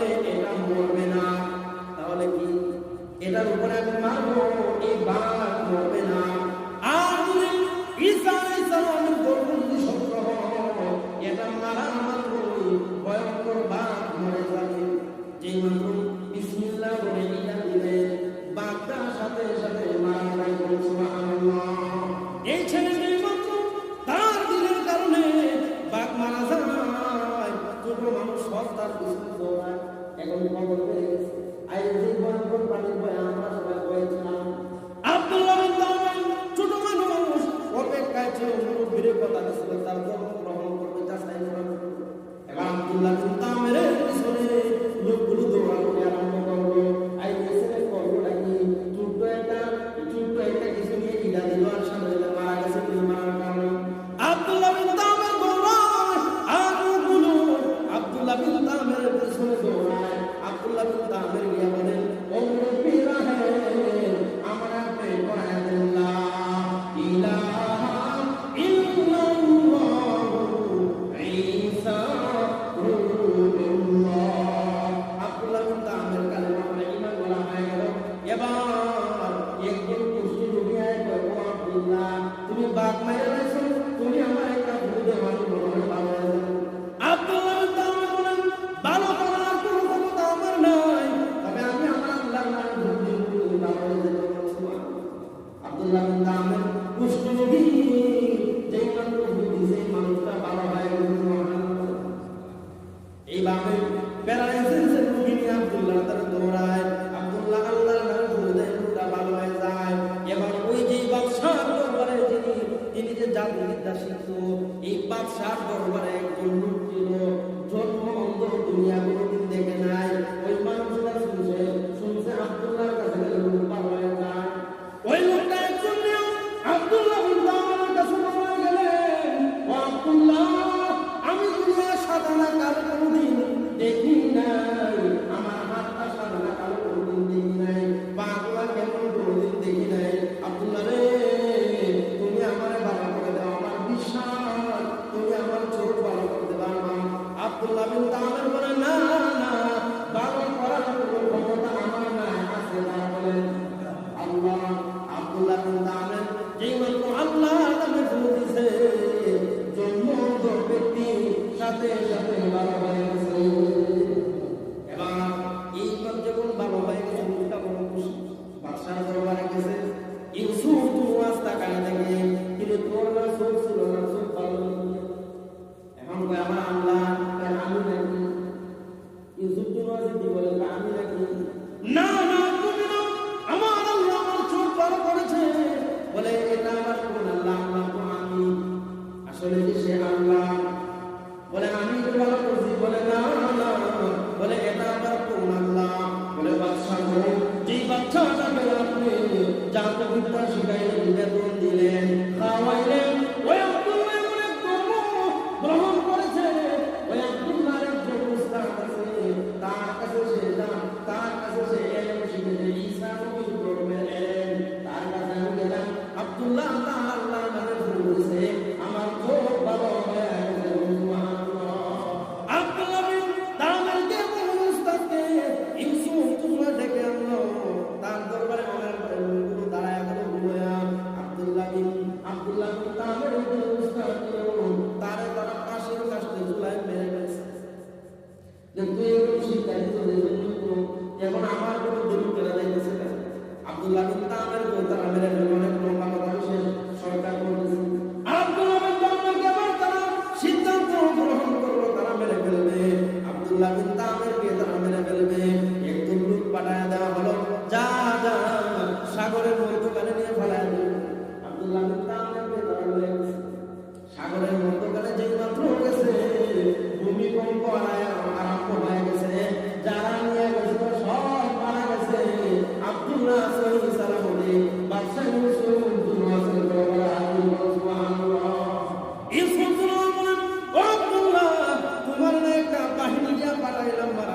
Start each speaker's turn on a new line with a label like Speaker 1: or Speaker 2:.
Speaker 1: বলে এটা মরবে না, তাহলে কি এটার উপরে আমি মারবো, এই বাঘ মরবে না। আর যদি ঈসা আলাইহিস সালামের দরুদ সত্য হয়, এটা মারা মাত্রই ভয়ঙ্কর বাঘ মরে যাবে। যেই মাত্র বিসমিল্লাহ বলে ইলা দিলে বাঘটা সাথে সাথে মারা যাবে। সুবহানাল্লাহ। এই ছেলে যেই মাত্র তার দিলের কারণে বাঘ মারা যায়, ছোট মানুষ সব তার পিছনে দৌড়ায়। এখন খবর পেয়ে গেছে, আজ যে ভয়ঙ্কর প্রাণীর ভয়ে আমরা সবাই ভয়েছিলাম। আব্দুল্লাহ বিন তাওয়াম ছোট মানুষ অপেক্ষায় ছিল, মুরব্বির কথা ছিল তার ধর্ম গ্রহণ করতে চাই। এবার আব্দুল্লাহ বিন তাওয়ামের পিছনে লোকগুলো দৌড়াতে আরম্ভ করলো। আই ছেলে করবোটা কি, ছোট্ট একটা কিছু নিয়ে ইলা দিল আর সামনে মারা গেছে। মারার কারণে আব্দুল্লাহ বিন তাওয়ামের দৌড়ায়, আর লোকগুলো আব্দুল্লাহ বিন তাওয়ামের পিছনে দৌড়ায়। আব্দুল্লাহ বিন তাওয়ামের গিয়ে বলেন, ও মুরব্বিরা হে, আমরা পেপায়া দিল্লাহ ইলাহা ইল্লাল্লাহু ঈসা রাসূলুল্লাহ। আব্দুল্লাহ বিন তাওয়ামের কালেমা পড়ে ঈমান বলা হয়ে গেল। এবার একজন কুষ্টি রোগী আয় কয়, ও আব্দুল্লাহ, তুমি বাঘ মেরে রয়েছো, তুমি আমার একটা ভুল দেওয়ানি বলো, ভালো হয়ে যাবে। আব্দুল্লাহ বিন তাওয়াম বলেন, ভালো করার কোনো ক্ষমতা আমার নাই, তবে আমি আমার আল্লাহর নামে ভুল দিই, ভালো হয়ে যাবে। আব্দুল্লাহ বিন তাওয়ামের কুষ্টি রোগী যেই মানুষ ভুল দিছে, এই মানুষটা ভালো হয়ে গেল। এইভাবে প্যারালাইসিসের রোগী নিয়ে আব্দুল্লাহ তারা দৌড়ায়। আব্দুল্লাহ আল্লাহর নামে ভুল দেয়, রোগটা ভালো হয়ে যায়। এবার ওই যে বাদশাহ দরবারে তিনি যে জাদুবিদ্যা শিখত, এই বাদশাহ দরবারে একজন লোক ছিল, জন্ম অন্ধ, দুনিয়া কোনোদিন দেখে নাই। ওই মানুষটা শুনছে আব্দুল্লাহর কাছে গেলে লোক ভালো হয়ে যায়। ওই লোকটা একজন নিয়ম আব্দুল্লাহ বিন তাওয়ামের কাছে গেলেন, ও আব্দুল্লাহ, আমি দুনিয়ার সাধারণ কারো কোনোদিন দেখি নাই, আমার হাতটা সাধারণ কারো কোনোদিন দেখি নাই, বাংলা কেমন কোনোদিন দেখি নাই। আব্দুল্লাহ রে, তুমি আমারে ভালো করে দাও, আমার বিশ্বাস তুমি আমার চোখ ভালো করতে পারবা। আব্দুল্লাহ বিন তাওয়ামের বলে, না না, ভালো করার কোনো ক্ষমতা আমার নাই, আছে তারা বলেন আল্লাহ। আব্দুল্লাহ বিন তাওয়ামের যেই মাত্র আল্লাহ নামে ভুল দিছে, জন্ম ব্যক্তি সাথে সাথে ভালো হয়ে গেছে। এবার এইবার যখন ভালো হয়ে গেছে, লোকটা বড় খুশি, বাদশাহ দরবারে গেছে। ইউসুফ তুমি রাস্তা কানে দেখে, কিন্তু তোর না চোখ ছিল না, চোখ ভালো। এখন আমার আল্লাহ আমি নাকি, ইউসুফ তুমি আছে কি বলে, আমি নাকি, না না তুমি না, আমার আল্লাহ আমার চোখ ভালো করেছে। বলে এটা আমার কোন আল্লাহ, আল্লাহ তো আমি, আসলে কি সে আল্লাহ? বলে আমি তো ভালো করছি। বলে না না, বলে এটা আমার কোন আল্লাহ? বলে বাদশাহ বলে, যেই বাচ্চাটাকে আপনি জাদুবিদ্যা শিখাইলেন, বেতন দিলেন, খাওয়াইলেন, ওই আব্দুল্লাহ অনেক ধর্ম গ্রহণ করেছে। ওই আব্দুল্লাহর একজন উস্তাদ আছে, তার কাছে সে এলেম শিখেছে, ঈসা নবীর ধর্মের এলেম। তার কাছে আমি গেলাম, আব্দুল্লাহ তার আল্লাহর নামে ভুল করেছে, আমার চোখ ভালো হয়ে গেছে। আব্দুল্লাহ বিন তাওয়ামের কে বলে উস্তাদকে ইউসুফ তোমরা ডেকে আনলো, তার দরবারে অনেক লোকগুলো দাঁড়ায় গেল। আব্দুল্লাহ বিন তাওয়ামের উস্তাদ তারা পাশের কাছে ঝুলায় মেরে গেছে। তুই এরকম শিক্ষা দিত, এখন আমার কোনো দলিল কেনা যাইতেছে না। আব্দুল্লাহ বিন তাওয়ামের তারা মেরে ফেলবে, অনেক লম্বা কথা সে সরকার করতেছে। আব্দুল্লাহ বিন তাওয়ামকে আবার তারা সিদ্ধান্ত গ্রহণ করলো, তারা মেরে ফেলবে। আব্দুল্লাহ বিন তাওয়ামকে তারা মেরে ফেলবে। একজন লোক পাঠায় দেওয়া হলো, যা যা সাগরের মধ্যখানে নিয়ে ফেলায় দিল। আব্দুল্লাহ বিন তাওয়ামকে তারা বলে সাগরের মধ্যখানে যেই মাত্র গেছে, ভূমিকম্প আরম্ভ হয়ে গেছে। যারা নিয়ে গেছে সব মারা গেছে। আব্দুল্লাহ সহি সালামতে বাদশাহ ইউসুফ দুনিয়াতে বলা সুবহানাল্লাহ। ইউসুফ বলেন, ও আব্দুল্লাহ, তোমার একটা বাহিনী যা পাঠাইলাম মারা